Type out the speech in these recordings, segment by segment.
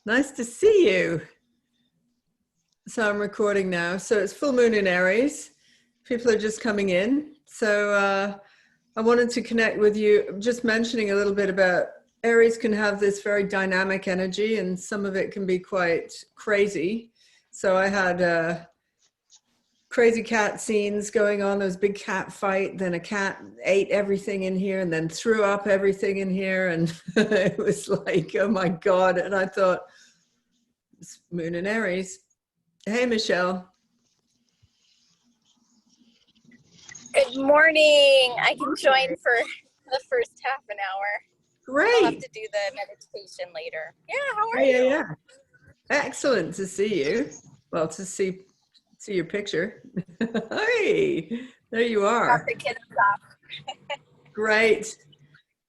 Nice to see you. So I'm recording now. So it's full moon in Aries. People are just coming in. So I wanted to connect with you, just mentioning a little bit about Aries can have this very dynamic energy and some of it can be quite crazy. So I had crazy cat scenes going on. There was a big cat fight. Then a cat ate everything in here and then threw up everything in here. And it was like, oh my God. And I thought, it's moon in Aries. Hey, Michelle. Good morning. I can join for the first half an hour. Great. I'll have to do the meditation later. Yeah, how are you? Yeah. Excellent to see you. Well, to see your picture. Hey, there you are. Got the kids off. Great.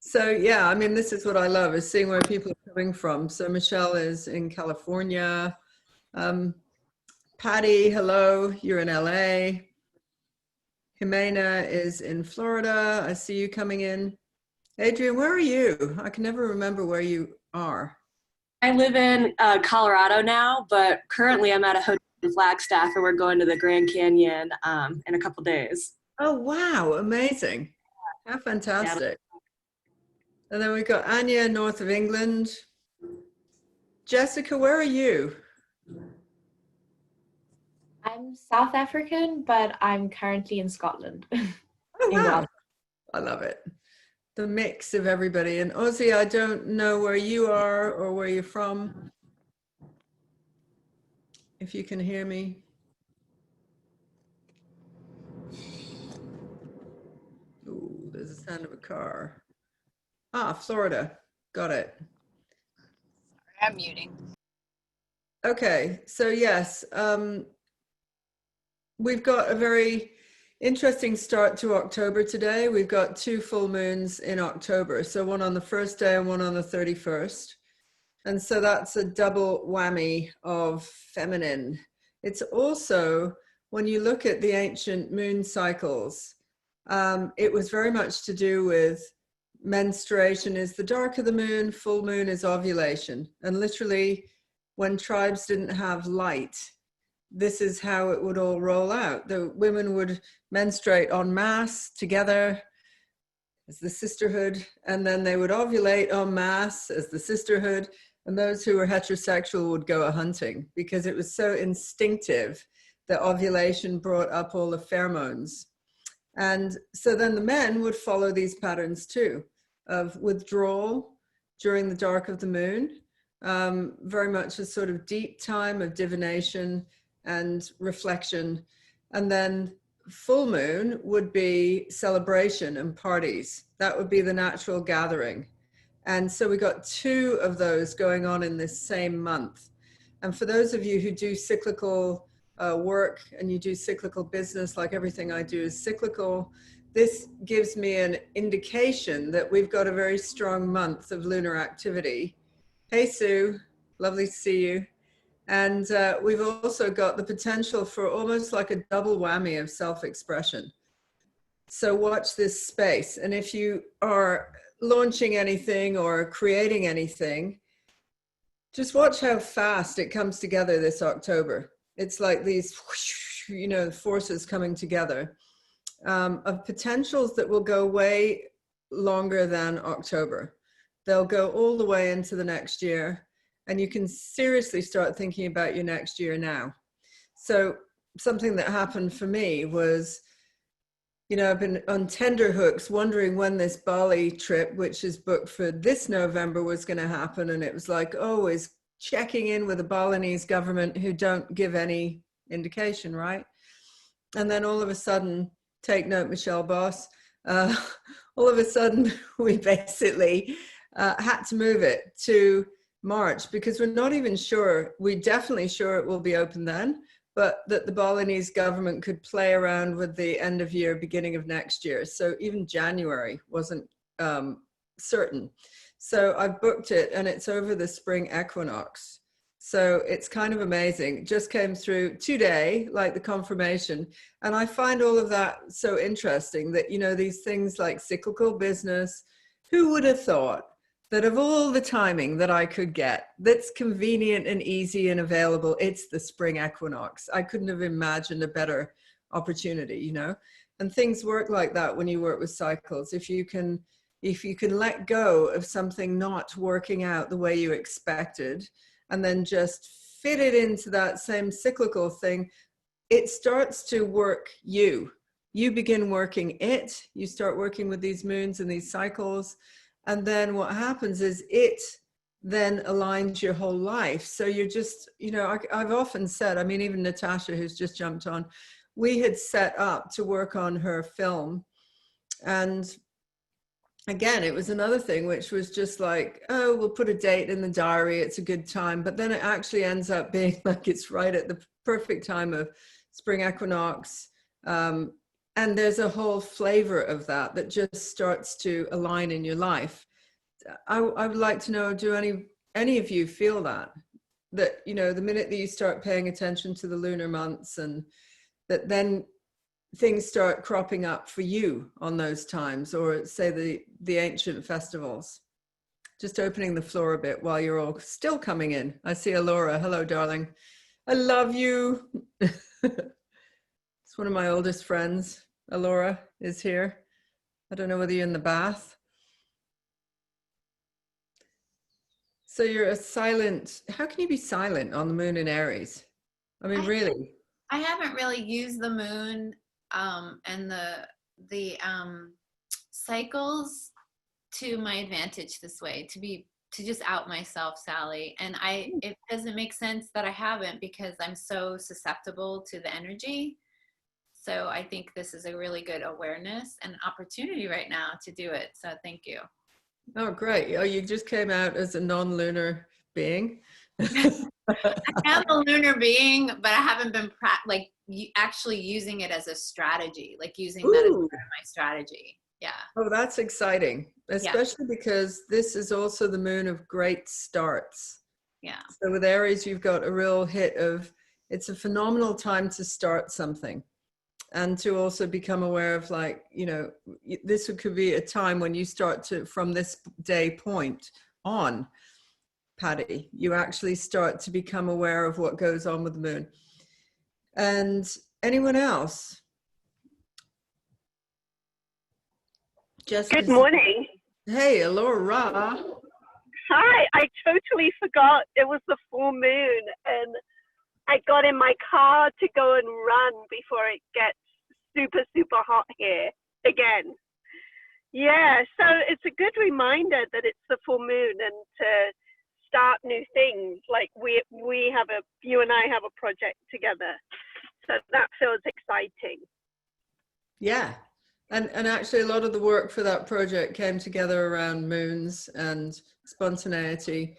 So yeah, I mean, this is what I love, is seeing where people are coming from. So Michelle is in California. Patty, hello, you're in LA. Jimena is in Florida. I see you coming in. Adrian, where are you? I can never remember where you are. I live in Colorado now, but currently I'm at a hotel in Flagstaff and we're going to the Grand Canyon in a couple days. Oh, wow. Amazing. How fantastic. Yeah. And then we've got Anya, north of England. Jessica, where are you? I'm South African, but I'm currently in Scotland. Oh, wow. I love it. The mix of everybody. And Ozzy, I don't know where you are or where you're from. If you can hear me. Ooh, there's a sound of a car. Ah, Florida. Got it. Sorry, I'm muting. Okay, so yes, we've got a very interesting start to October today. We've got 2 full moons in October, so one on the first day and one on the 31st. And so that's a double whammy of feminine. It's also, when you look at the ancient moon cycles, it was very much to do with menstruation is the dark of the moon, full moon is ovulation. And literally, when tribes didn't have light, this is how it would all roll out. The women would menstruate en masse together as the sisterhood, and then they would ovulate en masse as the sisterhood, and those who were heterosexual would go a hunting because it was so instinctive that ovulation brought up all the pheromones. And so then the men would follow these patterns too, of withdrawal during the dark of the moon, very much a sort of deep time of divination and reflection. And then full moon would be celebration and parties. That would be the natural gathering. And so we got 2 of those going on in this same month. And for those of you who do cyclical work and you do cyclical business, like everything I do is cyclical, this gives me an indication that we've got a very strong month of lunar activity. Hey, Sue, lovely to see you. And we've also got the potential for almost like a double whammy of self-expression. So watch this space. And if you are launching anything or creating anything, just watch how fast it comes together this October. It's like these, you know, forces coming together of potentials that will go way longer than October. They'll go all the way into the next year, and you can seriously start thinking about your next year now. So something that happened for me was, you know, I've been on tenterhooks wondering when this Bali trip, which is booked for this November, was going to happen. And it was like, always checking in with the Balinese government who don't give any indication, right? And then all of a sudden, take note, Michelle Boss, all of a sudden we basically had to move it to March because we're not even sure, we're definitely sure it will be open then, but that the Balinese government could play around with the end of year, beginning of next year. So even January wasn't certain. So I've booked it and it's over the spring equinox. So it's kind of amazing. It just came through today, like the confirmation. And I find all of that so interesting that, you know, these things like cyclical business, who would have thought that of all the timing that I could get, that's convenient and easy and available, it's the spring equinox. I couldn't have imagined a better opportunity, you know? And things work like that when you work with cycles. If you can let go of something not working out the way you expected, and then just fit it into that same cyclical thing, it starts to work you. You begin working it, you start working with these moons and these cycles. And then what happens is it then aligns your whole life. So you're just, you know, I've often said, I mean, even Natasha, who's just jumped on, we had set up to work on her film. And again, it was another thing, which was just like, oh, we'll put a date in the diary. It's a good time. But then it actually ends up being like it's right at the perfect time of spring equinox. And there's a whole flavor of that just starts to align in your life. I would like to know, do any of you feel that, you know, the minute that you start paying attention to the lunar months, and that then things start cropping up for you on those times, or say the ancient festivals? Just opening the floor a bit while you're all still coming in. I see Alora. Hello, darling. I love you. It's one of my oldest friends. Alora is here. I don't know whether you're in the bath. So you're a silent, how can you be silent on the moon in Aries? I mean, really? I haven't really used the moon and the cycles to my advantage this way, to just out myself, Sally. And it doesn't make sense that I haven't, because I'm so susceptible to the energy. So I think this is a really good awareness and opportunity right now to do it. So thank you. Oh, great. Oh, you just came out as a non-lunar being. I am a lunar being, but I haven't been actually using it as a strategy, like using that as part of my strategy. Yeah. Oh, that's exciting, especially because this is also the moon of great starts. Yeah. So with Aries, you've got a real hit of, it's a phenomenal time to start something. And to also become aware of, like, you know, this could be a time when you start to, from this day point on, Patty, you actually start to become aware of what goes on with the moon. And anyone else? Good morning. Hey, Alora. Hi, I totally forgot it was the full moon, and I got in my car to go and run before it gets super, super hot here again. Yeah, so it's a good reminder that it's the full moon and to start new things. Like you and I have a project together. So that feels exciting. Yeah. And actually a lot of the work for that project came together around moons and spontaneity.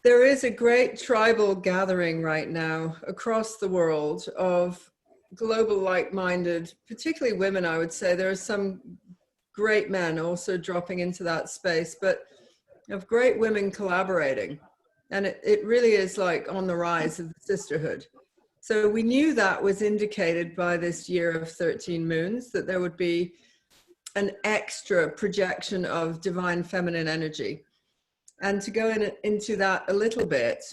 There is a great tribal gathering right now across the world of global like-minded, particularly women, I would say. There are some great men also dropping into that space, but of great women collaborating. And it really is like on the rise of the sisterhood. So we knew that was indicated by this year of 13 moons, that there would be an extra projection of divine feminine energy. And to go into that a little bit,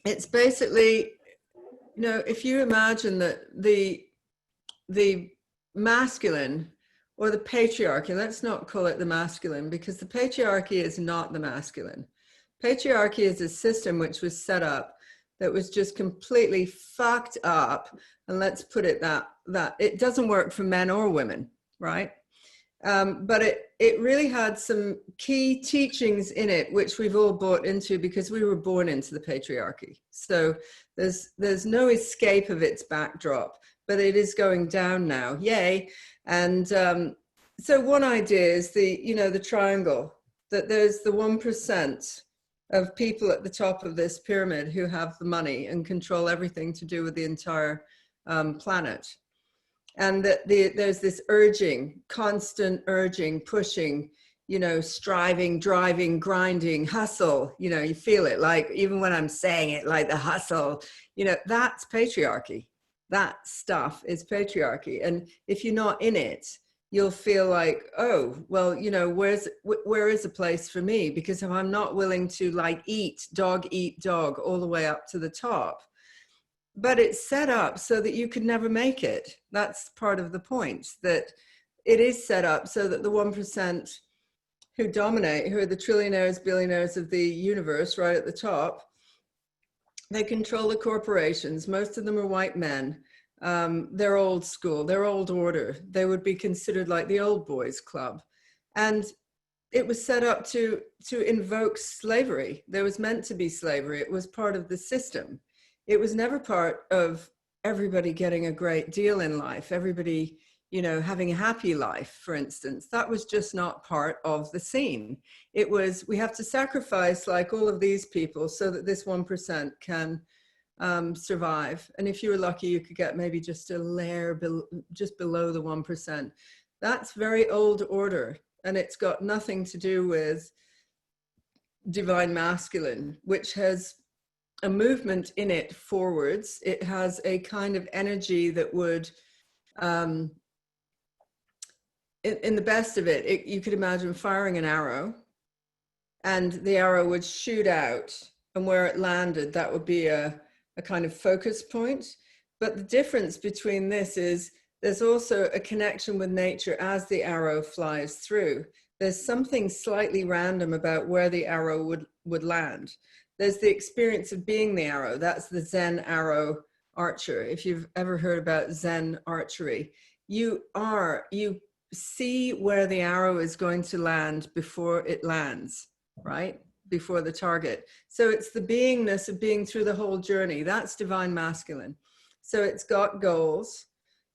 it's basically, you know, if you imagine that the masculine or the patriarchy, let's not call it the masculine, because the patriarchy is not the masculine. Patriarchy is a system which was set up that was just completely fucked up. And let's put it that it doesn't work for men or women, right? But it really had some key teachings in it, which we've all bought into because we were born into the patriarchy. So there's no escape of its backdrop, but it is going down now, yay. And so one idea is the triangle, that there's the 1% of people at the top of this pyramid who have the money and control everything to do with the entire planet. And that there's this urging, constant urging, pushing, striving, driving, grinding, hustle, you feel it, like even when I'm saying it, like the hustle, that's patriarchy. That stuff is patriarchy. And if you're not in it, you'll feel like, oh, well, you know, where is a place for me? Because if I'm not willing to like eat dog all the way up to the top, but it's set up so that you could never make it. That's part of the point, that it is set up so that the 1% who dominate, who are the trillionaires, billionaires of the universe right at the top, they control the corporations. Most of them are white men. They're old school, they're old order. They would be considered like the old boys club. And it was set up to invoke slavery. There was meant to be slavery. It was part of the system. It was never part of everybody getting a great deal in life, everybody, you know, having a happy life, for instance. That was just not part of the scene. It was, we have to sacrifice like all of these people so that this 1% can survive. And if you were lucky, you could get maybe just a layer just below the 1%. That's very old order. And it's got nothing to do with divine masculine, which has a movement in it forwards. It has a kind of energy that would, in the best of it, you could imagine firing an arrow, and the arrow would shoot out, and where it landed, that would be a kind of focus point. But the difference between this is there's also a connection with nature as the arrow flies through. There's something slightly random about where the arrow would land. There's the experience of being the arrow. That's the Zen arrow archer. If you've ever heard about Zen archery, you see where the arrow is going to land before it lands, right? Before the target. So it's the beingness of being through the whole journey. That's divine masculine. So it's got goals,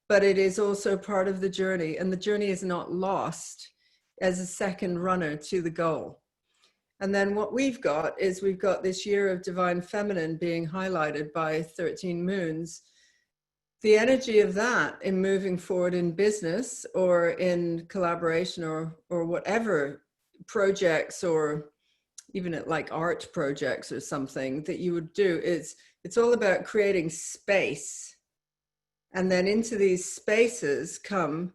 but it is also part of the journey, and the journey is not lost as a second runner to the goal. And then what we've got is we've got this year of divine feminine being highlighted by 13 moons. The energy of that in moving forward in business or in collaboration or whatever projects, or even at like art projects or something that you would do, it's all about creating space. And then into these spaces come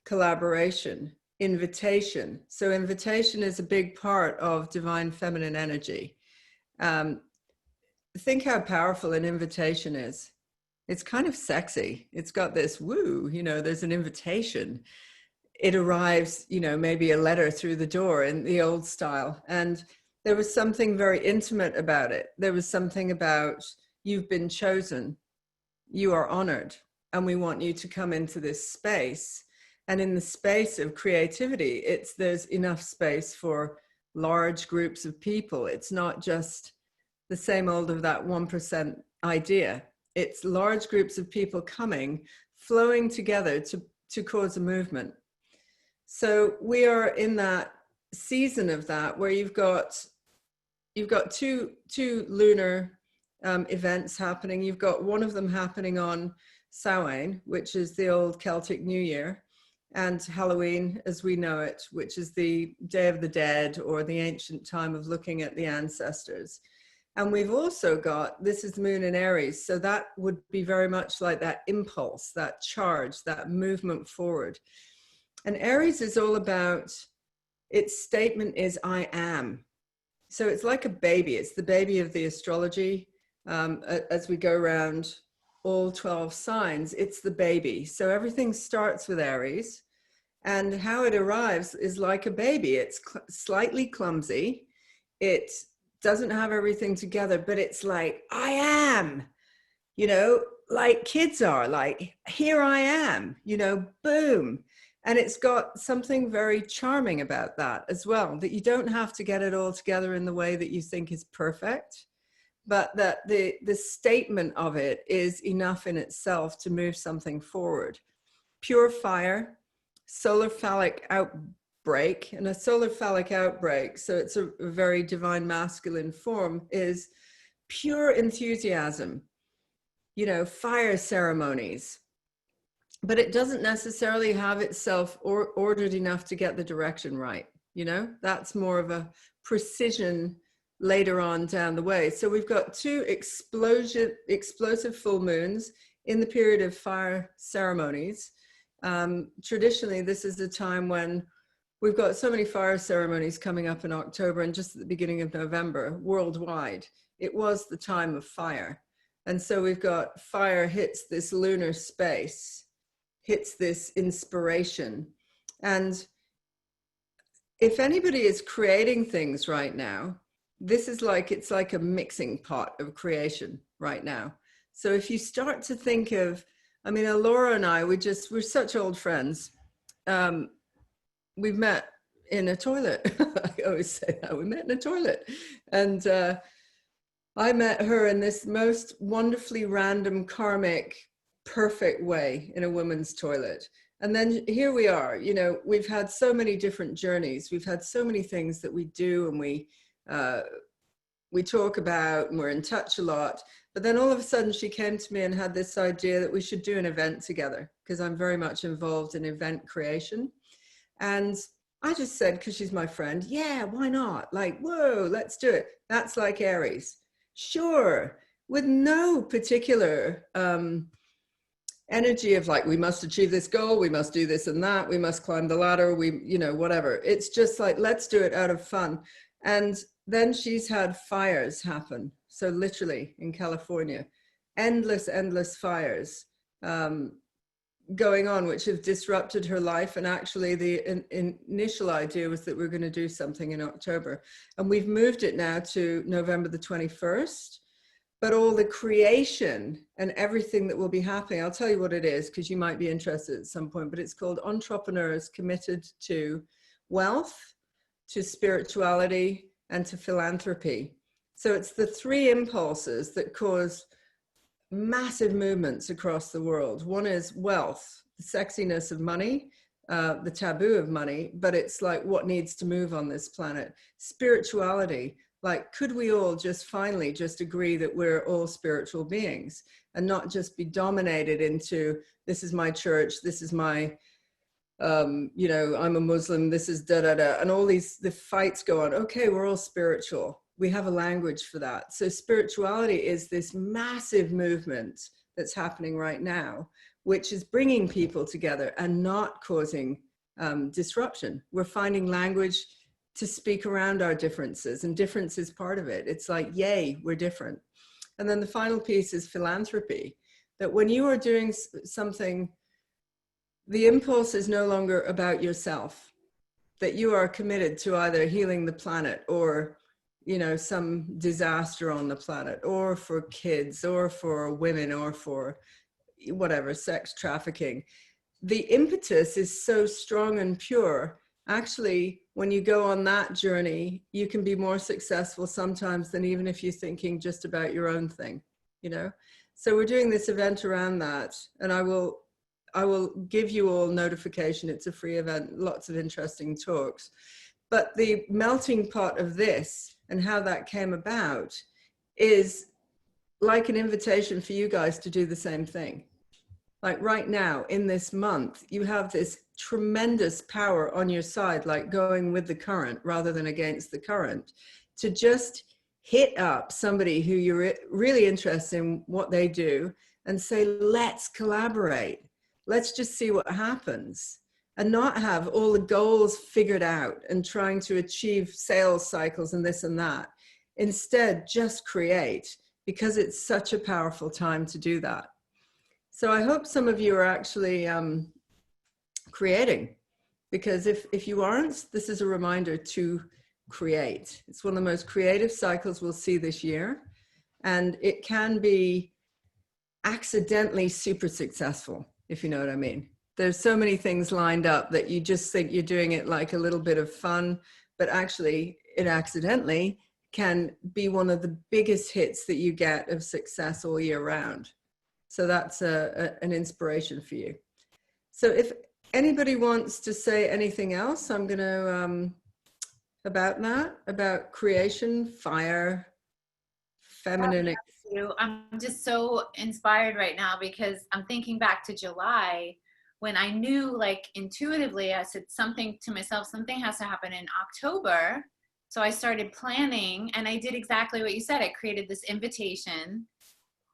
collaboration, invitation. So invitation is a big part of divine feminine energy. Think how powerful an invitation is. It's kind of sexy. It's got this woo, you know, there's an invitation. It arrives, you know, maybe a letter through the door in the old style. And there was something very intimate about it. There was something about, you've been chosen, you are honored, and we want you to come into this space. And in the space of creativity, there's enough space for large groups of people. It's not just the same old of that 1% idea. It's large groups of people coming, flowing together to cause a movement. So we are in that season of that, where you've got two lunar events happening. You've got one of them happening on Samhain, which is the old Celtic New Year, and Halloween as we know it, which is the Day of the Dead, or the ancient time of looking at the ancestors. And we've also got, this is the moon in Aries, so that would be very much like that impulse, that charge, that movement forward. And Aries is all about, its statement is I am. So it's like a baby. It's the baby of the astrology. As we go around all 12 signs, it's the baby. So everything starts with Aries, and how it arrives is like a baby. It's slightly clumsy. It doesn't have everything together, but it's like, I am, you know, like kids are, like, here I am, you know, boom. And it's got something very charming about that as well, that you don't have to get it all together in the way that you think is perfect, but that the statement of it is enough in itself to move something forward. Pure fire, solar phallic outbreak, and a solar phallic outbreak, so it's a very divine masculine form, is pure enthusiasm, you know, fire ceremonies. But it doesn't necessarily have itself ordered enough to get the direction right. You know, that's more of a precision later on down the way. So we've got two explosive full moons in the period of fire ceremonies Traditionally, this is a time when we've got so many fire ceremonies coming up in October and just at the beginning of November worldwide. It was the time of fire. And so we've got fire hits this lunar space, hits this inspiration. And if anybody is creating things right now, this is like, it's like a mixing pot of creation right now. So if you start to think of, I mean, Laura and I, we're such old friends. We've met in a toilet. I always say that, we met in a toilet. And I met her in this most wonderfully random, karmic, perfect way in a women's toilet. And then here we are, you know, we've had so many different journeys. We've had so many things that we do and we talk about and we're in touch a lot. But then all of a sudden she came to me and had this idea that we should do an event together because I'm very much involved in event creation. And I just said, because she's my friend, yeah, why not? Like, whoa, let's do it. That's like Aries. Sure, with no particular energy of like, we must achieve this goal, we must do this and that, we must climb the ladder, we, you know, whatever. It's just like, let's do it out of fun. And then she's had fires happen. So literally in California, endless fires going on, which have disrupted her life. And actually the initial idea was that we're going to do something in October. And we've moved it now to November the 21st. But all the creation and everything that will be happening, I'll tell you what it is, because you might be interested at some point, but it's called Entrepreneurs Committed to Wealth, to Spirituality, and to Philanthropy. So it's the three impulses that cause massive movements across the world. One is wealth, the sexiness of money, the taboo of money, but it's like what needs to move on this planet. Spirituality, like, could we all just finally just agree that we're all spiritual beings and not just be dominated into, this is my church, this is my, you know, I'm a Muslim, this is da da da, and all the fights go on. Okay, we're all spiritual. We have a language for that. So spirituality is this massive movement that's happening right now, which is bringing people together and not causing disruption. We're finding language to speak around our differences, and difference is part of it. It's like, yay, we're different. And then the final piece is philanthropy, that when you are doing something, the impulse is no longer about yourself, that you are committed to either healing the planet or, you know, some disaster on the planet, or for kids, or for women, or for whatever, sex trafficking. The impetus is so strong and pure. Actually, when you go on that journey, you can be more successful sometimes than even if you're thinking just about your own thing, you know? So we're doing this event around that, and I will give you all notification. It's a free event, lots of interesting talks. But the melting pot of this and how that came about is like an invitation for you guys to do the same thing. Like right now, in this month, you have this tremendous power on your side, like going with the current rather than against the current, to just hit up somebody who you're really interested in what they do and say, let's collaborate. Let's just see what happens, and not have all the goals figured out and trying to achieve sales cycles and this and that. Instead, just create, because it's such a powerful time to do that. So I hope some of you are actually creating, because if you aren't, this is a reminder to create. It's one of the most creative cycles we'll see this year, and it can be accidentally super successful, if you know what I mean. There's so many things lined up that you just think you're doing it like a little bit of fun, but actually it accidentally can be one of the biggest hits that you get of success all year round. So that's an inspiration for you. So if anybody wants to say anything else, I'm going to, about that, about creation, fire, feminine. I'm just so inspired right now because I'm thinking back to July when I knew, like, intuitively, I said something to myself, something has to happen in October. So I started planning, and I did exactly what you said. I created this invitation,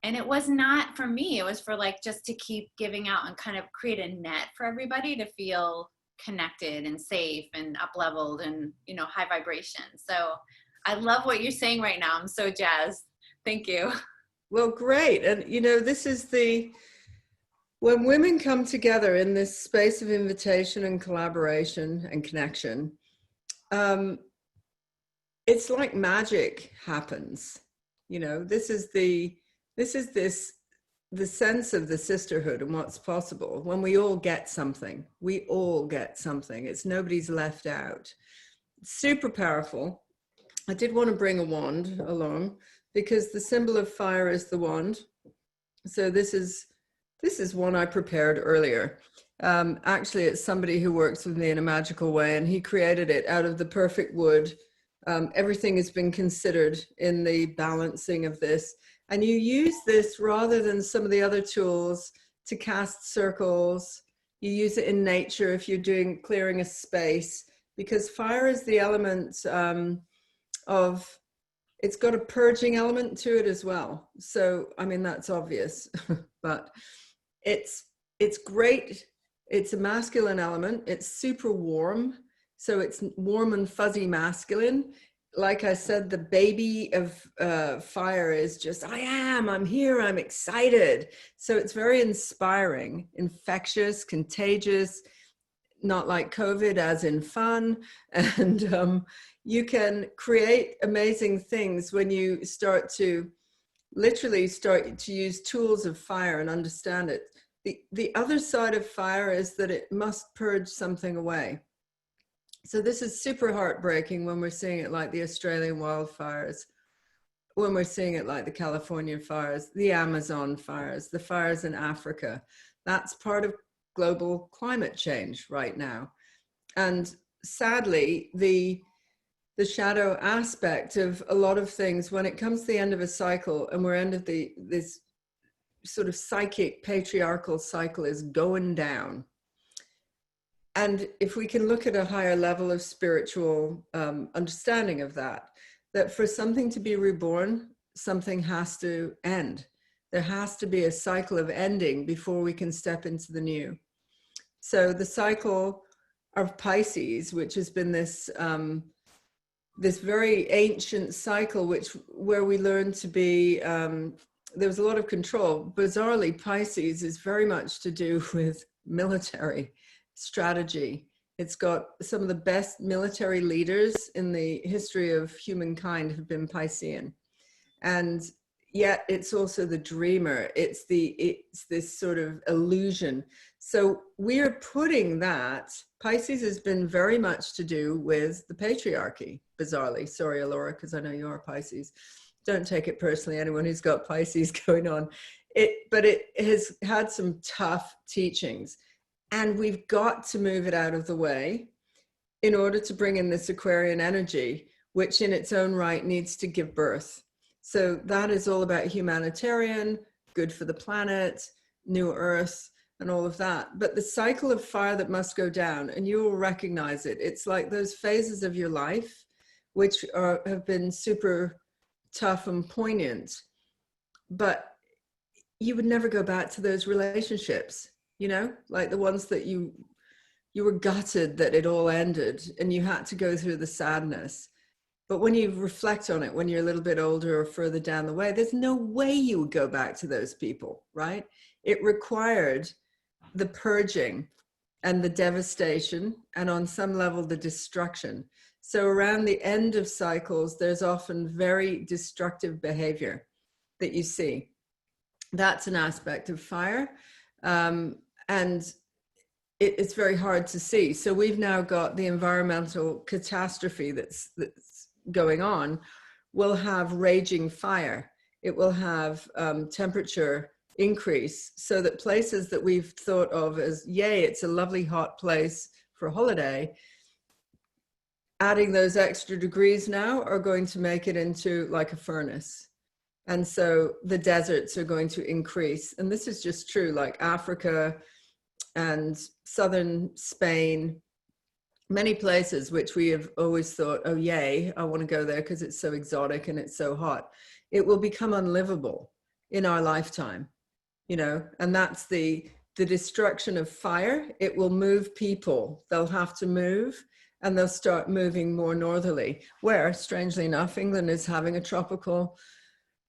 And it was not for me. It was for like just to keep giving out and kind of create a net for everybody to feel connected and safe and up leveled and, you know, high vibration. So I love what you're saying right now. I'm so jazzed. Thank you. Well, great. And, you know, this is when women come together in this space of invitation and collaboration and connection, it's like magic happens. You know, this is the sense of the sisterhood and what's possible when we all get something. We all get something. It's nobody's left out. It's super powerful. I did want to bring a wand along because the symbol of fire is the wand. So this is one I prepared earlier. Actually, it's somebody who works with me in a magical way, and he created it out of the perfect wood. Everything has been considered in the balancing of this. And you use this rather than some of the other tools to cast circles. You use it in nature if you're clearing a space, because fire is the element it's got a purging element to it as well. So, I mean, that's obvious, but it's great. It's a masculine element. It's super warm. So it's warm and fuzzy masculine. Like I said, the baby of fire is just, I'm here, I'm excited. So it's very inspiring, infectious, contagious, not like COVID as in fun. And you can create amazing things when you literally start to use tools of fire and understand it. The other side of fire is that it must purge something away. So this is super heartbreaking when we're seeing it like the Australian wildfires, when we're seeing it like the California fires, the Amazon fires, the fires in Africa. That's part of global climate change right now. And sadly, the shadow aspect of a lot of things, when it comes to the end of a cycle and we're end of this sort of psychic patriarchal cycle is going down. And if we can look at a higher level of spiritual understanding of that for something to be reborn, something has to end. There has to be a cycle of ending before we can step into the new. So the cycle of Pisces, which has been this very ancient cycle, where we learn to be, there was a lot of control. Bizarrely, Pisces is very much to do with military strategy. It's got some of the best military leaders in the history of humankind have been Piscean. And yet it's also the dreamer. It's this sort of illusion. So we're putting that, Pisces has been very much to do with the patriarchy, bizarrely. Sorry, Alora, because I know you're Pisces. Don't take it personally, anyone who's got Pisces going on. But it has had some tough teachings. And we've got to move it out of the way in order to bring in this Aquarian energy, which in its own right needs to give birth. So that is all about humanitarian, good for the planet, new earth, and all of that. But the cycle of fire that must go down, and you will recognize it. It's like those phases of your life, which have been super tough and poignant, but you would never go back to those relationships. You know, like the ones that you were gutted that it all ended and you had to go through the sadness. But when you reflect on it, when you're a little bit older or further down the way, there's no way you would go back to those people, right? It required the purging and the devastation and on some level the destruction. So around the end of cycles, there's often very destructive behavior that you see. That's an aspect of fire. And it's very hard to see. So we've now got the environmental catastrophe that's going on. Will have raging fire. It will have temperature increase, so that places that we've thought of as, yay, it's a lovely hot place for a holiday, adding those extra degrees now are going to make it into like a furnace. And so the deserts are going to increase. And this is just true, like Africa and southern Spain, many places which we have always thought, oh, yay, I want to go there because it's so exotic and it's so hot. It will become unlivable in our lifetime, you know, and that's the destruction of fire. It will move people. They'll have to move, and they'll start moving more northerly, where, strangely enough, England is having a tropical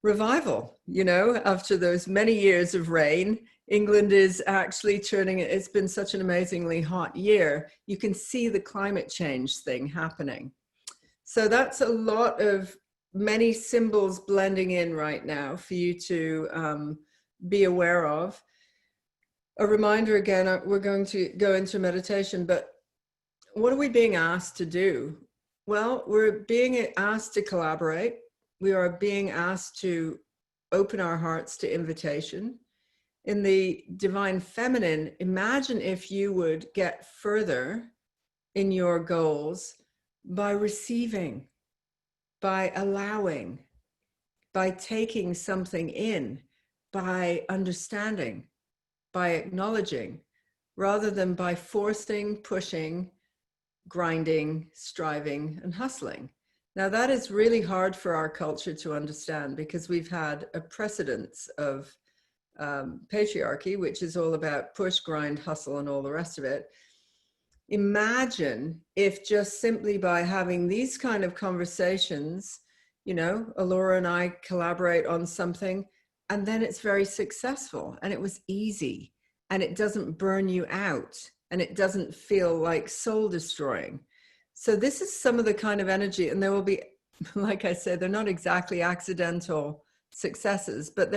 revival. You know, after those many years of rain, England is actually turning, it's been such an amazingly hot year. You can see the climate change thing happening. So that's a lot of many symbols blending in right now for you to be aware of. A reminder again, we're going to go into meditation, but what are we being asked to do? Well, we're being asked to collaborate. We are being asked to open our hearts to invitation. In the divine feminine, imagine if you would get further in your goals by receiving, by allowing, by taking something in, by understanding, by acknowledging, rather than by forcing, pushing, grinding, striving, and hustling. Now, that is really hard for our culture to understand, because we've had a precedence of patriarchy, which is all about push, grind, hustle, and all the rest of it. Imagine if just simply by having these kind of conversations, you know, Alora and I collaborate on something, and then it's very successful, and it was easy, and it doesn't burn you out, and it doesn't feel like soul destroying. So this is some of the kind of energy, and there will be, like I said, they're not exactly accidental successes, but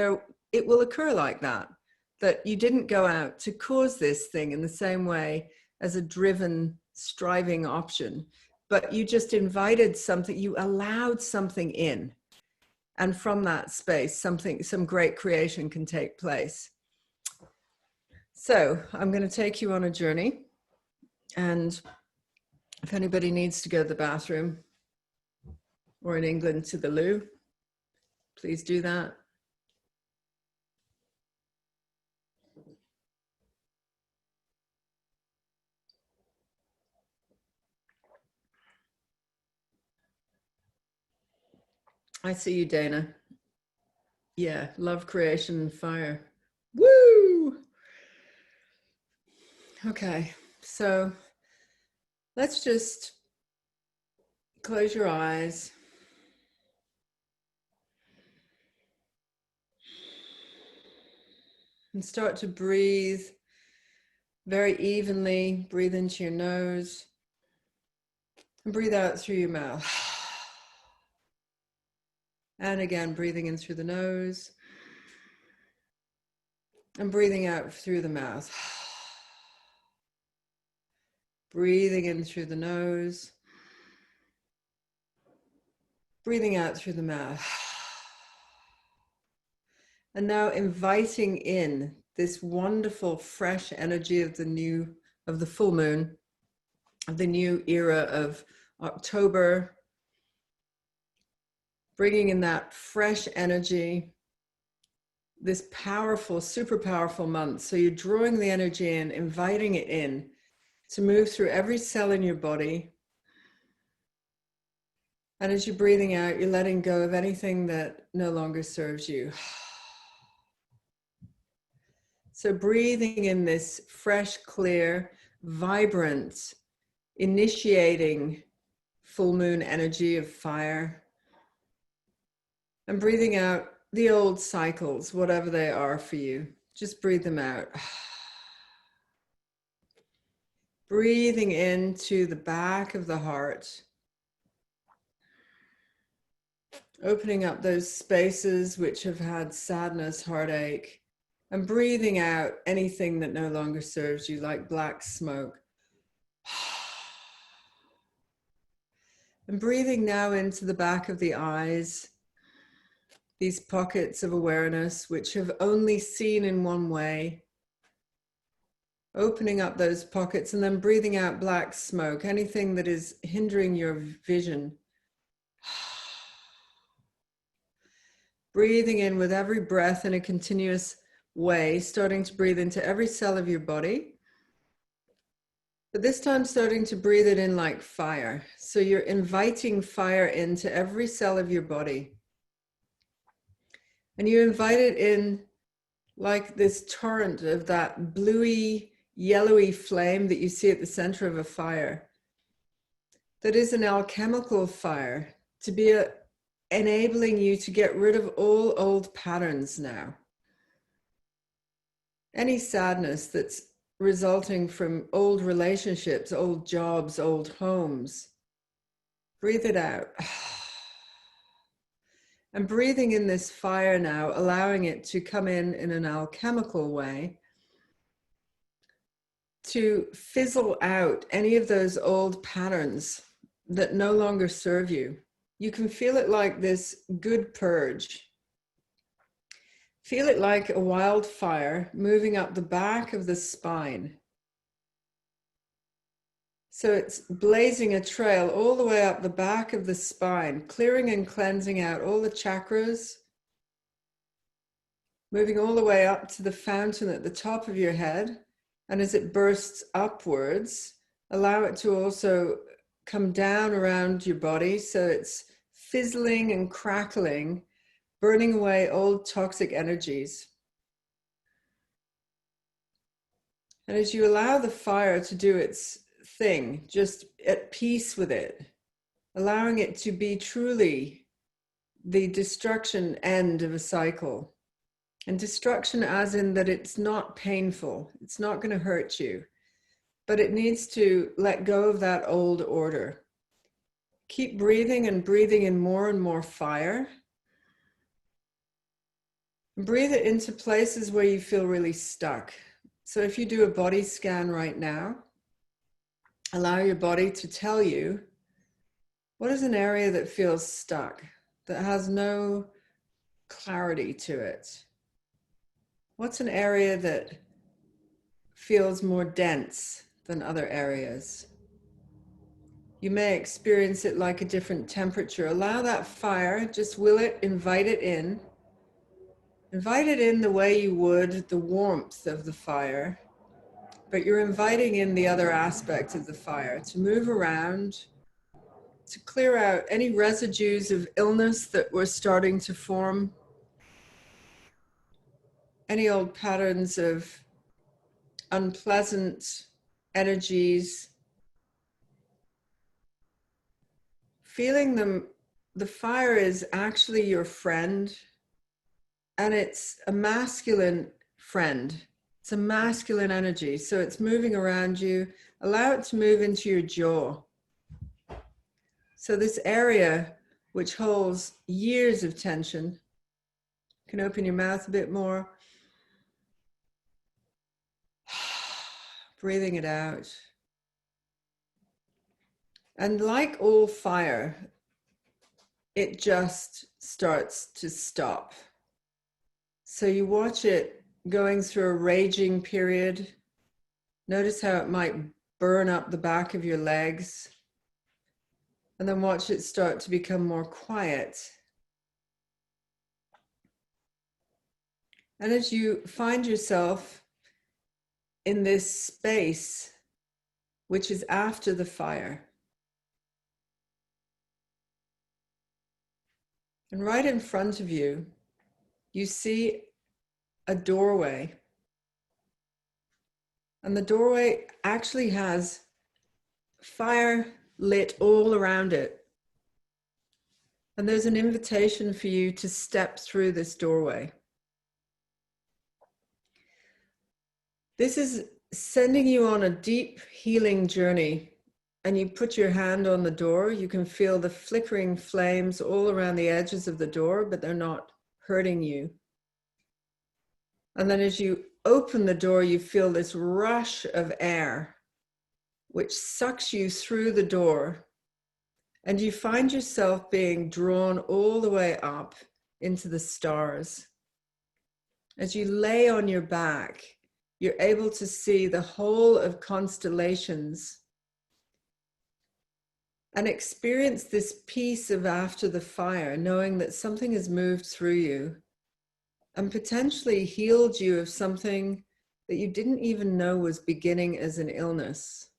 it will occur like that, that you didn't go out to cause this thing in the same way as a driven, striving option, but you just invited something, you allowed something in. And from that space, some great creation can take place. So I'm going to take you on a journey. And if anybody needs to go to the bathroom, or in England to the loo, please do that. I see you, Dana. Yeah, love, creation, and fire. Woo! Okay, so let's just close your eyes. And start to breathe very evenly. Breathe into your nose and breathe out through your mouth. And again, breathing in through the nose and breathing out through the mouth. Breathing in through the nose, breathing out through the mouth. And now inviting in this wonderful fresh energy of the full moon, of the new era of October, bringing in that fresh energy, this powerful, super powerful month. So you're drawing the energy in, inviting it in to move through every cell in your body. And as you're breathing out, you're letting go of anything that no longer serves you. So breathing in this fresh, clear, vibrant, initiating full moon energy of fire. And breathing out the old cycles, whatever they are for you. Just breathe them out. Breathing into the back of the heart. Opening up those spaces which have had sadness, heartache. And breathing out anything that no longer serves you, like black smoke. And breathing now into the back of the eyes, these pockets of awareness which have only seen in one way. Opening up those pockets and then breathing out black smoke, anything that is hindering your vision. Breathing in with every breath in a continuous way, starting to breathe into every cell of your body. But this time starting to breathe it in like fire. So you're inviting fire into every cell of your body. And you invite it in like this torrent of that bluey, yellowy flame that you see at the center of a fire. That is an alchemical fire, to be enabling you to get rid of all old patterns now. Any sadness that's resulting from old relationships, old jobs, old homes, breathe it out. And breathing in this fire now, allowing it to come in an alchemical way, to fizzle out any of those old patterns that no longer serve you. You can feel it like this good purge. Feel it like a wildfire moving up the back of the spine. So it's blazing a trail all the way up the back of the spine, clearing and cleansing out all the chakras, moving all the way up to the fountain at the top of your head. And as it bursts upwards, allow it to also come down around your body. So it's fizzling and crackling, burning away old toxic energies. And as you allow the fire to do its thing, just at peace with it, allowing it to be truly the destruction end of a cycle. And destruction as in that it's not painful, it's not going to hurt you, but it needs to let go of that old order. Keep breathing and breathing in more and more fire. Breathe it into places where you feel really stuck. So if you do a body scan right now, allow your body to tell you what is an area that feels stuck, that has no clarity to it. What's an area that feels more dense than other areas? You may experience it like a different temperature. Allow that fire, just will it, invite it in. Invite it in the way you would the warmth of the fire, but you're inviting in the other aspect of the fire to move around, to clear out any residues of illness that were starting to form, any old patterns of unpleasant energies. Feeling them, the fire is actually your friend, and it's a masculine friend. It's a masculine energy, so it's moving around you. Allow it to move into your jaw. So this area, which holds years of tension, you can open your mouth a bit more. Breathing it out. And like all fire, it just starts to stop. So you watch it going through a raging period. Notice how it might burn up the back of your legs. And then watch it start to become more quiet. And as you find yourself in this space, which is after the fire, and right in front of you, you see a doorway. And the doorway actually has fire lit all around it. And there's an invitation for you to step through this doorway. This is sending you on a deep healing journey. And you put your hand on the door, you can feel the flickering flames all around the edges of the door, but they're not hurting you. And then as you open the door, you feel this rush of air, which sucks you through the door. And you find yourself being drawn all the way up into the stars. As you lay on your back, you're able to see the whole of constellations and experience this peace of after the fire, knowing that something has moved through you and potentially healed you of something that you didn't even know was beginning as an illness.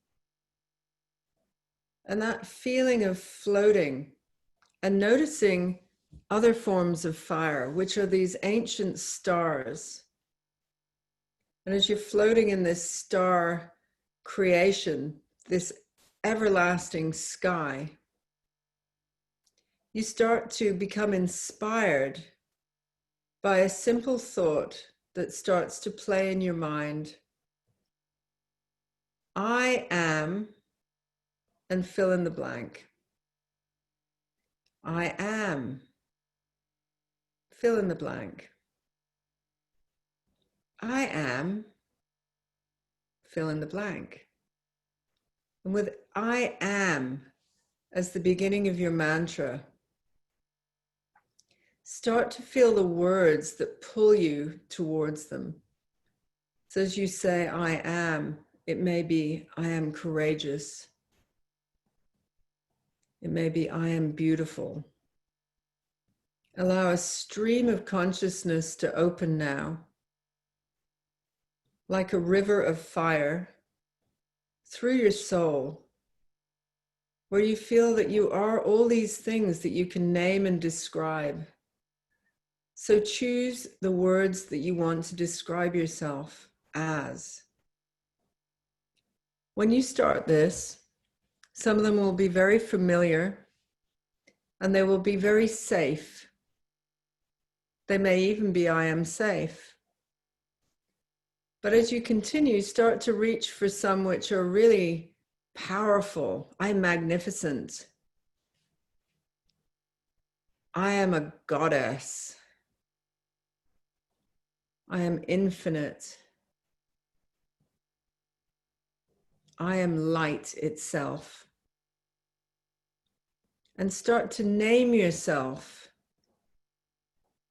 And that feeling of floating and noticing other forms of fire, which are these ancient stars. And as you're floating in this star creation, this everlasting sky, you start to become inspired by a simple thought that starts to play in your mind. I am, and fill in the blank. I am, fill in the blank. I am, fill in the blank. And with I am as the beginning of your mantra, start to feel the words that pull you towards them. So as you say, I am, it may be, I am courageous. It may be, I am beautiful. Allow a stream of consciousness to open now, like a river of fire, through your soul, where you feel that you are all these things that you can name and describe. So choose the words that you want to describe yourself as. When you start this, some of them will be very familiar and they will be very safe. They may even be, I am safe. But as you continue, start to reach for some which are really powerful. I am magnificent. I am a goddess. I am infinite. I am light itself. And start to name yourself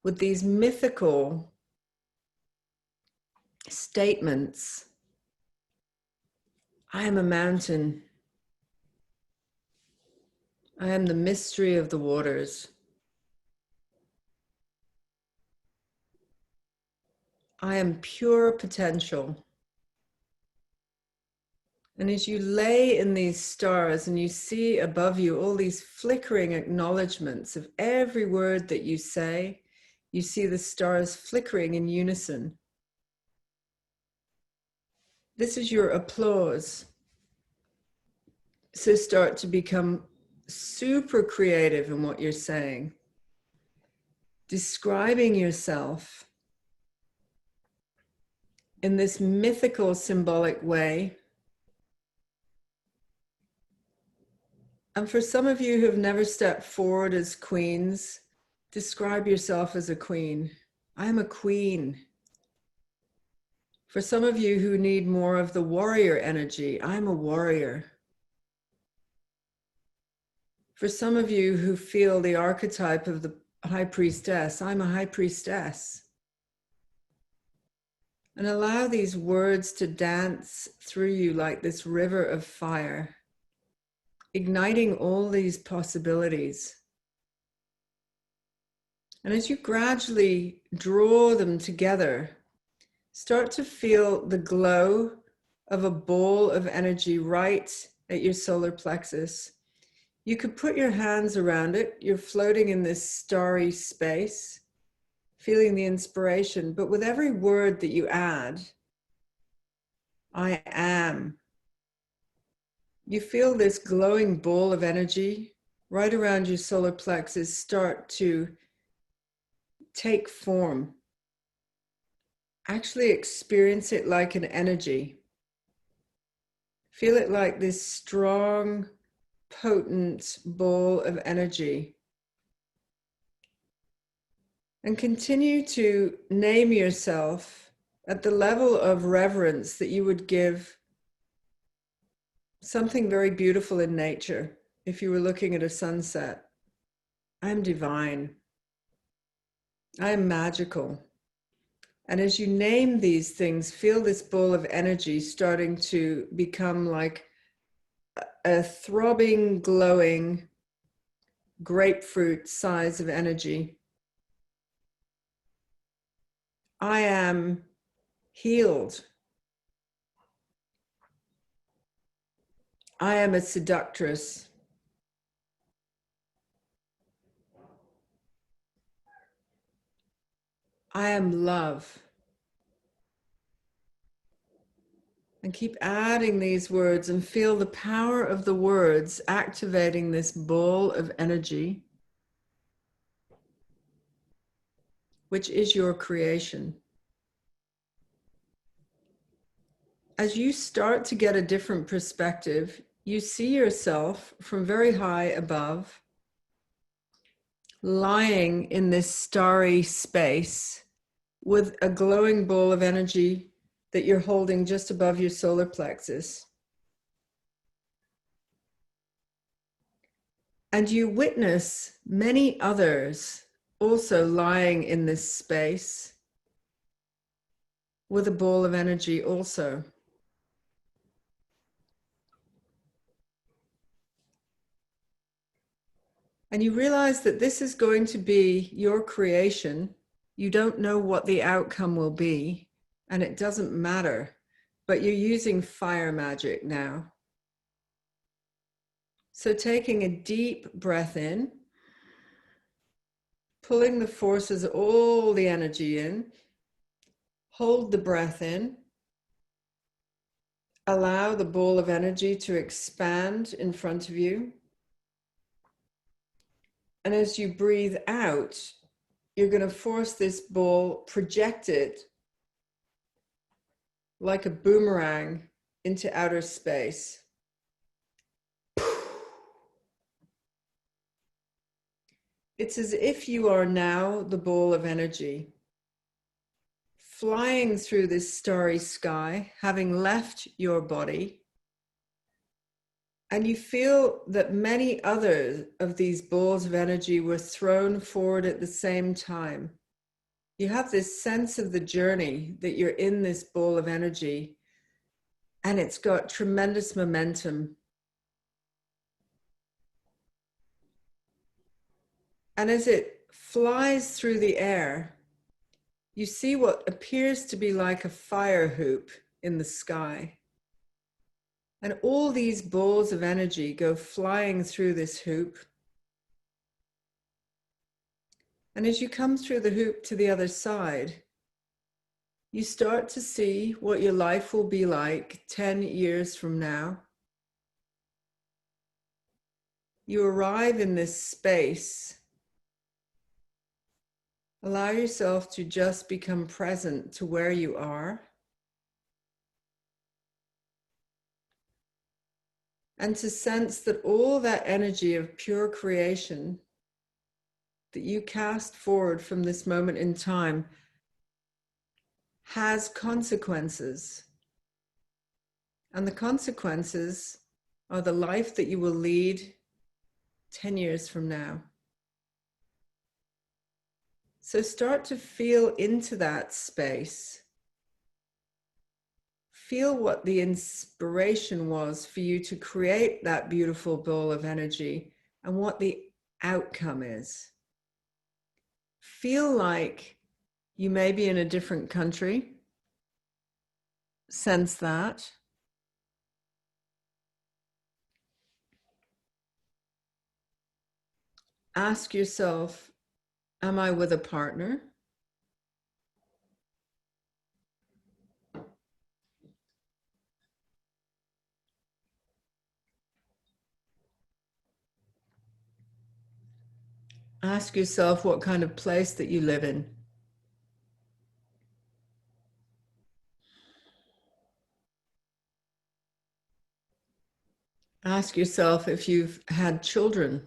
with these mythical statements. I am a mountain. I am the mystery of the waters. I am pure potential. And as you lay in these stars and you see above you all these flickering acknowledgements of every word that you say, you see the stars flickering in unison. This is your applause. So start to become super creative in what you're saying, describing yourself in this mythical, symbolic way. And for some of you who have never stepped forward as queens, describe yourself as a queen. I'm a queen. For some of you who need more of the warrior energy, I'm a warrior. For some of you who feel the archetype of the high priestess, I'm a high priestess. And allow these words to dance through you like this river of fire, igniting all these possibilities. And as you gradually draw them together, start to feel the glow of a ball of energy right at your solar plexus. You could put your hands around it. You're floating in this starry space, feeling the inspiration. But with every word that you add, I am, you feel this glowing ball of energy right around your solar plexus start to take form. Actually experience it like an energy. Feel it like this strong, potent ball of energy. And continue to name yourself at the level of reverence that you would give something very beautiful in nature. If you were looking at a sunset, I'm divine. I am magical. And as you name these things, feel this ball of energy starting to become like a throbbing, glowing grapefruit size of energy. I am healed. I am a seductress. I am love. And keep adding these words and feel the power of the words activating this ball of energy, which is your creation. As you start to get a different perspective, you see yourself from very high above, lying in this starry space with a glowing ball of energy that you're holding just above your solar plexus. And you witness many others also lying in this space with a ball of energy also. And you realize that this is going to be your creation. You don't know what the outcome will be, and it doesn't matter, but you're using fire magic now. So taking a deep breath in, pulling the forces, all the energy in, hold the breath in, allow the ball of energy to expand in front of you. And as you breathe out, you're going to force this ball, project it like a boomerang into outer space. It's as if you are now the ball of energy, flying through this starry sky, having left your body. And you feel that many others of these balls of energy were thrown forward at the same time. You have this sense of the journey that you're in this ball of energy, and it's got tremendous momentum. And as it flies through the air, you see what appears to be like a fire hoop in the sky. And all these balls of energy go flying through this hoop. And as you come through the hoop to the other side, you start to see what your life will be like 10 years from now. You arrive in this space. Allow yourself to just become present to where you are. And to sense that all that energy of pure creation that you cast forward from this moment in time has consequences. And the consequences are the life that you will lead 10 years from now. So start to feel into that space. Feel what the inspiration was for you to create that beautiful ball of energy and what the outcome is. Feel like you may be in a different country. Sense that. Ask yourself, am I with a partner? Ask yourself what kind of place that you live in. Ask yourself if you've had children,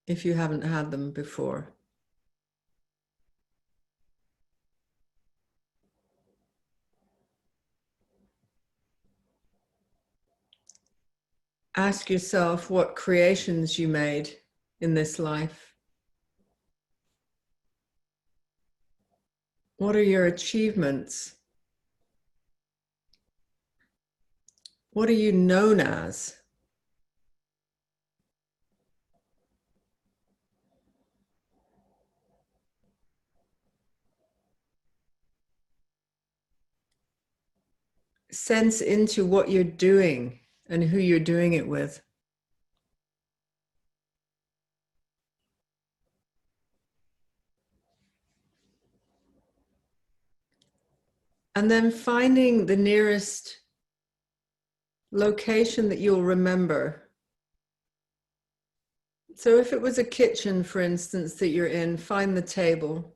if you haven't had them before. Ask yourself what creations you made in this life. What are your achievements? What are you known as? Sense into what you're doing and who you're doing it with. And then finding the nearest location that you'll remember. So if it was a kitchen, for instance, that you're in, find the table.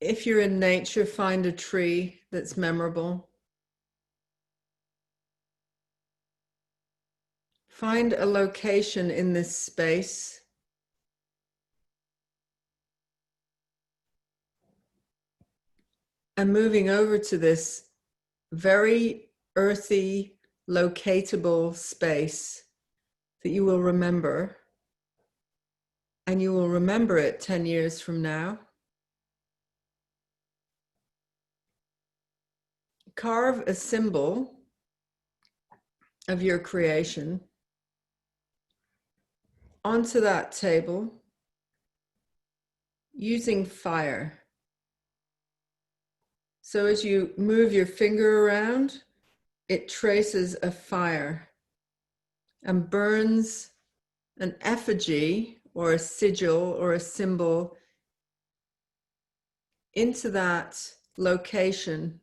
If you're in nature, find a tree that's memorable. Find a location in this space. And moving over to this very earthy, locatable space that you will remember. And you will remember it 10 years from now. Carve a symbol of your creation onto that table using fire. So as you move your finger around, it traces a fire and burns an effigy or a sigil or a symbol into that location.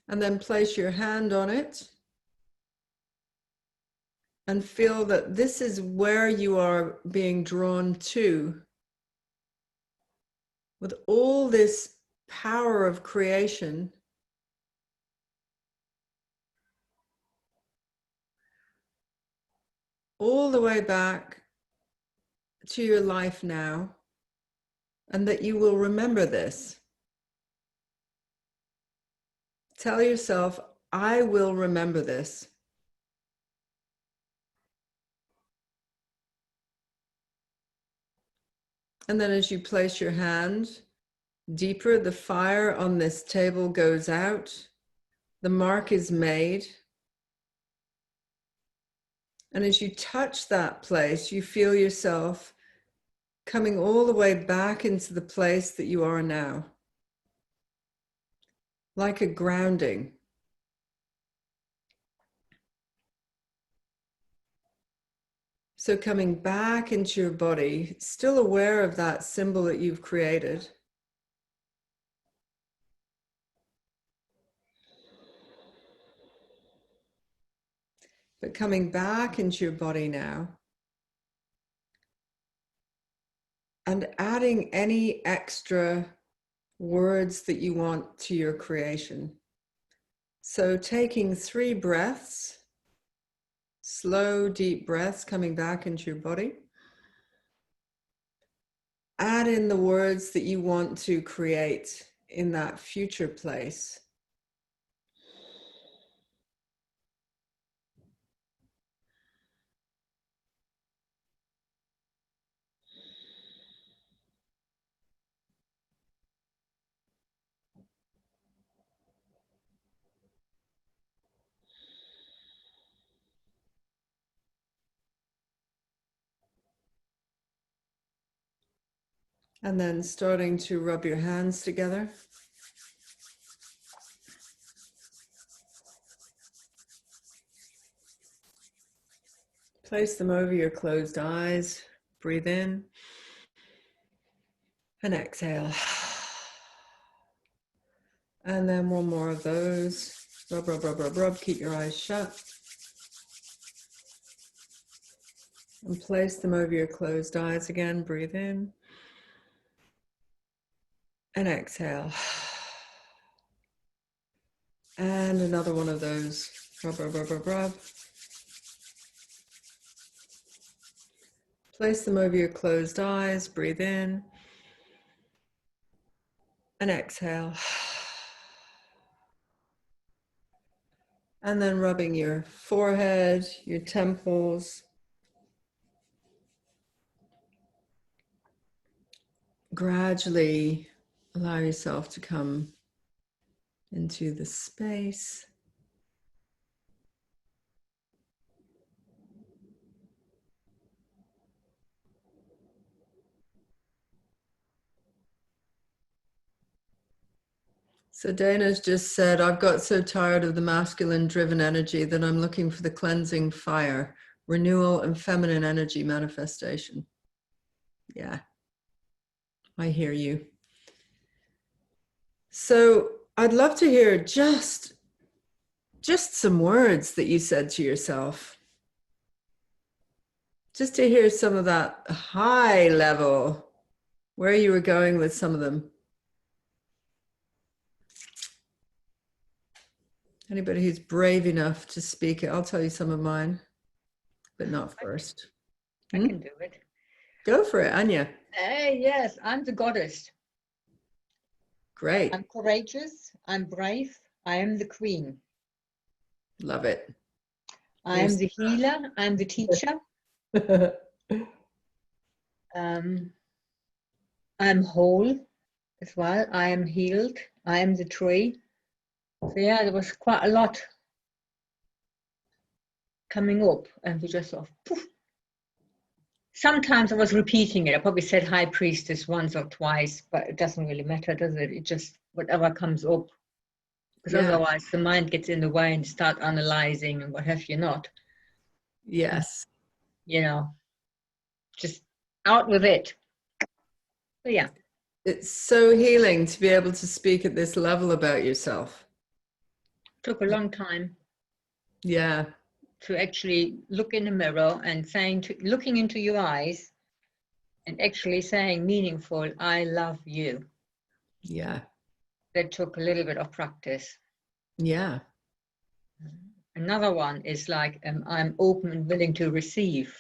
And then place your hand on it and feel that this is where you are being drawn to with all this power of creation. All the way back to your life now, and that you will remember this. Tell yourself, I will remember this. And then as you place your hand deeper, the fire on this table goes out, the mark is made. And as you touch that place, you feel yourself coming all the way back into the place that you are now, like a grounding. So coming back into your body, still aware of that symbol that you've created. But coming back into your body now and adding any extra words that you want to your creation. So taking 3 breaths, slow, deep breaths coming back into your body. Add in the words that you want to create in that future place. And then starting to rub your hands together. Place them over your closed eyes. Breathe in and exhale. And then one more of those. Rub, rub, rub, rub, rub. Keep your eyes shut. And place them over your closed eyes again. Breathe in and exhale. And another one of those. Rub, rub, rub, rub, rub. Place them over your closed eyes. Breathe in and exhale. And then rubbing your forehead, your temples. Gradually allow yourself to come into the space. So Dana's just said, I've got so tired of the masculine driven energy that I'm looking for the cleansing fire. renewal and feminine energy manifestation. Yeah, I hear you. So I'd love to hear just some words that you said to yourself. Just to hear some of that high level, where you were going with some of them. Anybody who's brave enough to speak it, I'll tell you some of mine, but not first. I can do it. Go for it, Anya. Yes, I'm the goddess. Great. I'm courageous. I'm brave. I am the queen. Love it. I am the healer. I'm the teacher. I'm whole as well. I am healed. I am the tree. So yeah, there was quite a lot coming up, and we just sort of poof. Sometimes I was repeating it. I probably said high priestess once or twice, but it doesn't really matter, does it? It just, whatever comes up. Because otherwise the mind gets in the way and start analyzing and what have you not. Yes. You know, just out with it. So yeah. It's so healing to be able to speak at this level about yourself. Took a long time. Yeah. To actually look in the mirror and looking into your eyes and actually saying meaningful, I love you. Yeah. That took a little bit of practice. Yeah. Another one is like, I'm open and willing to receive.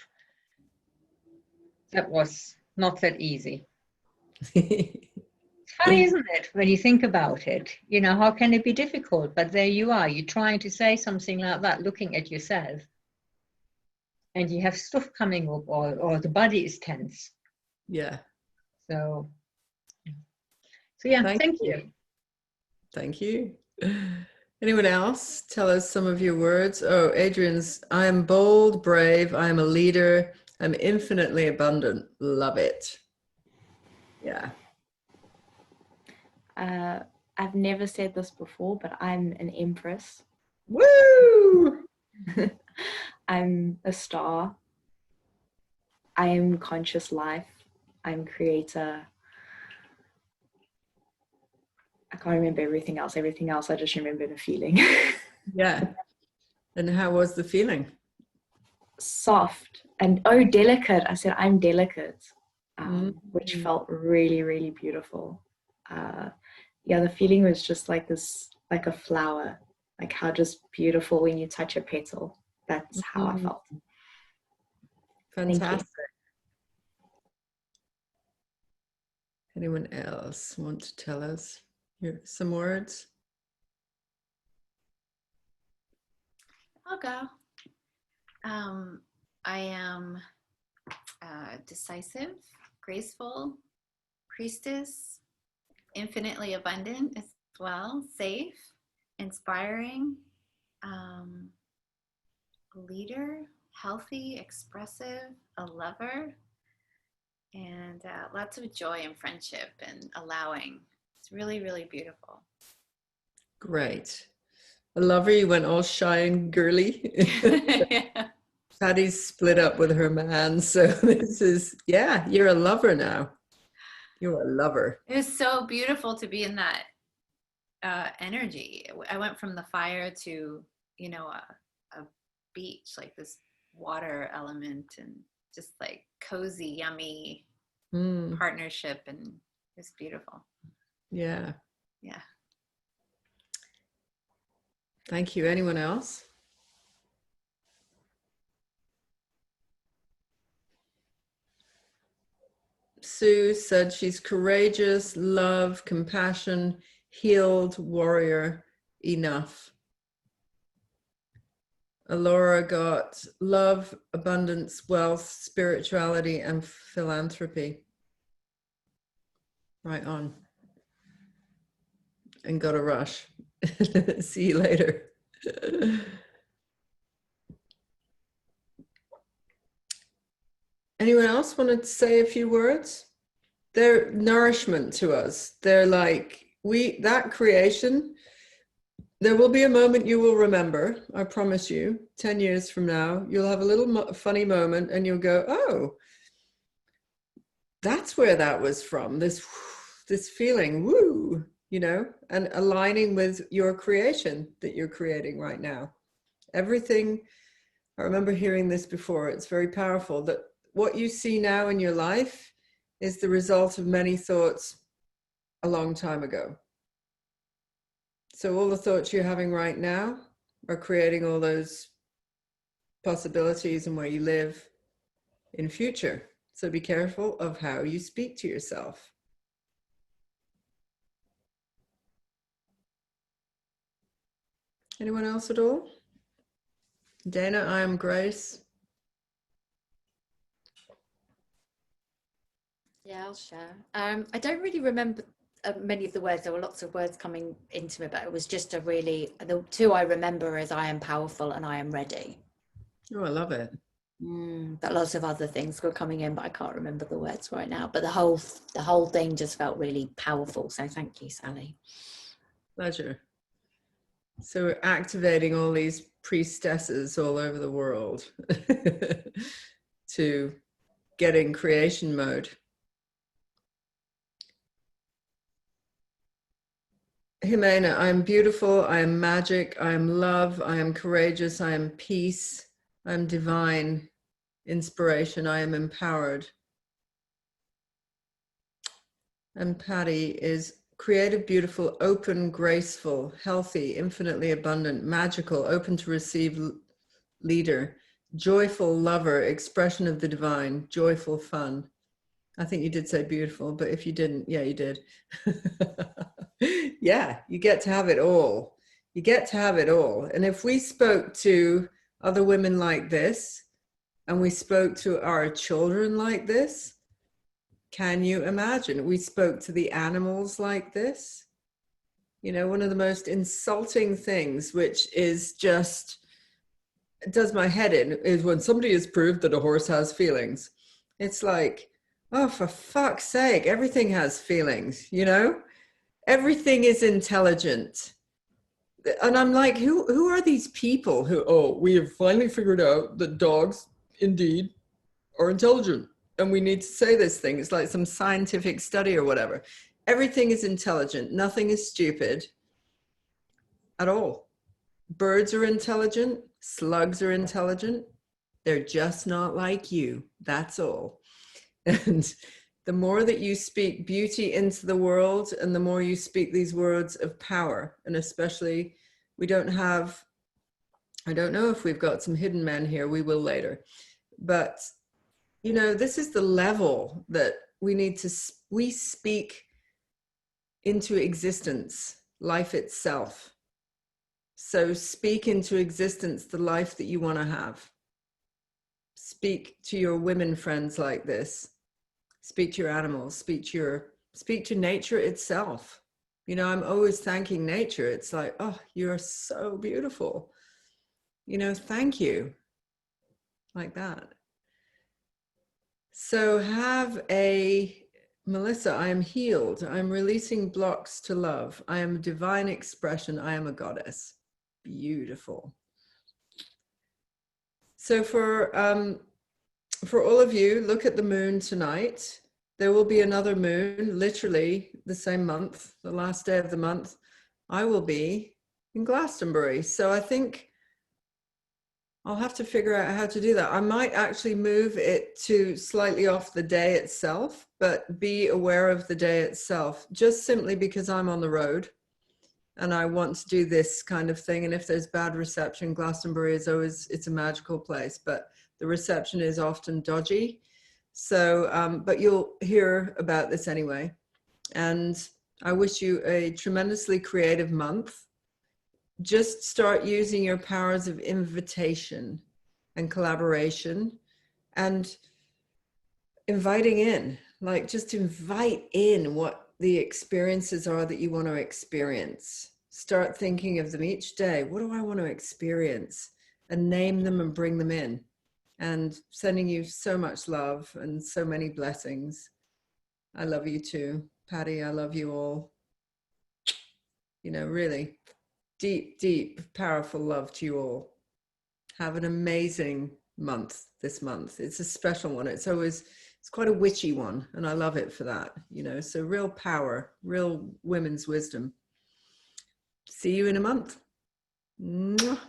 That was not that easy. It's funny, isn't it, when you think about it? You know, how can it be difficult? But there you are, you're trying to say something like that, looking at yourself. And you have stuff coming up, or the body is tense. Yeah. So yeah, thank you. Thank you. Anyone else? Tell us some of your words. Oh, Adrian's, I am bold, brave, I am a leader, I'm infinitely abundant. Love it. Yeah. I've never said this before, but I'm an empress. Woo! I'm a star. I am conscious life. I'm creator. I can't remember everything else. Everything else I just remember the feeling. Yeah. And how was the feeling? Soft and delicate. I said I'm delicate, which felt really, really beautiful. Yeah, the feeling was just like this, like a flower, like how just beautiful when you touch a petal. That's how I felt. Fantastic. Anyone else want to tell us some words? I'll go. I am decisive, graceful, priestess, infinitely abundant as well, safe, inspiring, leader, healthy, expressive, a lover, and lots of joy and friendship and allowing. It's really, really beautiful. Great. A lover, you went all shy and girly. Yeah. Patty's split up with her man. So this is, yeah, you're a lover now. You're a lover. It was so beautiful to be in that energy. I went from the fire to, you know, a beach, like this water element, and just like cozy, yummy partnership, and it's beautiful. Yeah. Yeah. Thank you. Anyone else? Sue said she's courageous, love, compassion, healed, warrior, enough. Alora got love, abundance, wealth, spirituality, and philanthropy. Right on. And got a rush. See you later. Anyone else want to say a few words? They're nourishment to us. They're like, that creation, There will be a moment you will remember, I promise you. 10 years from now, you'll have a little funny moment and you'll go, oh, that's where that was from. This feeling, woo, you know, and aligning with your creation that you're creating right now. Everything, I remember hearing this before, it's very powerful, that what you see now in your life is the result of many thoughts a long time ago. So all the thoughts you're having right now are creating all those possibilities and where you live in future. So be careful of how you speak to yourself. Anyone else at all? Dana, I am Grace. Yeah, I'll share. I don't really remember many of the words. There were lots of words coming into me, but it was just the two I remember is I am powerful and I am ready. Oh, I love it. But lots of other things were coming in, but I can't remember the words right now. But the whole thing just felt really powerful. So thank you, Sally. Pleasure. So we're activating all these priestesses all over the world to get in creation mode. Jimena, I am beautiful, I am magic, I am love, I am courageous, I am peace, I am divine inspiration, I am empowered. And Patty is creative, beautiful, open, graceful, healthy, infinitely abundant, magical, open to receive leader, joyful lover, expression of the divine, joyful fun. I think you did say beautiful, but if you didn't, yeah, you did. Yeah, you get to have it all. You get to have it all. And if we spoke to other women like this, and we spoke to our children like this, can you imagine? We spoke to the animals like this. You know, one of the most insulting things, which is just, it does my head in, is when somebody has proved that a horse has feelings. It's like, oh, for fuck's sake, everything has feelings, you know? Everything is intelligent. And I'm like, who are these people who, oh, we have finally figured out that dogs indeed are intelligent. And we need to say this thing. It's like some scientific study or whatever. Everything is intelligent. Nothing is stupid at all. Birds are intelligent. Slugs are intelligent. They're just not like you. That's all. And the more that you speak beauty into the world and the more you speak these words of power, and especially I don't know if we've got some hidden men here, we will later, but you know, this is the level that we speak into existence, life itself. So speak into existence the life that you want to have. Speak to your women friends like this. Speak to your animals, speak to nature itself. You know, I'm always thanking nature. It's like, oh, you're so beautiful. You know, thank you. Like that. So Melissa, I am healed. I'm releasing blocks to love. I am divine expression. I am a goddess. Beautiful. So for all of you, look at the moon tonight. There will be another moon, literally the same month, the last day of the month. I will be in Glastonbury. So I think I'll have to figure out how to do that. I might actually move it to slightly off the day itself, but be aware of the day itself, just simply because I'm on the road and I want to do this kind of thing. And if there's bad reception, Glastonbury is always, it's a magical place, but the reception is often dodgy. So, but you'll hear about this anyway. And I wish you a tremendously creative month. Just start using your powers of invitation and collaboration and inviting in, like just invite in what the experiences are that you want to experience. Start thinking of them each day. What do I want to experience? And name them and bring them in. And sending you so much love and so many blessings. I love you too. Patty, I love you all. You know, really. deep, deep, powerful love to you all. Have an amazing month this month. It's a special one. It's quite a witchy one, and I love it for that, you know. So real power, real women's wisdom. See you in a month. Mwah.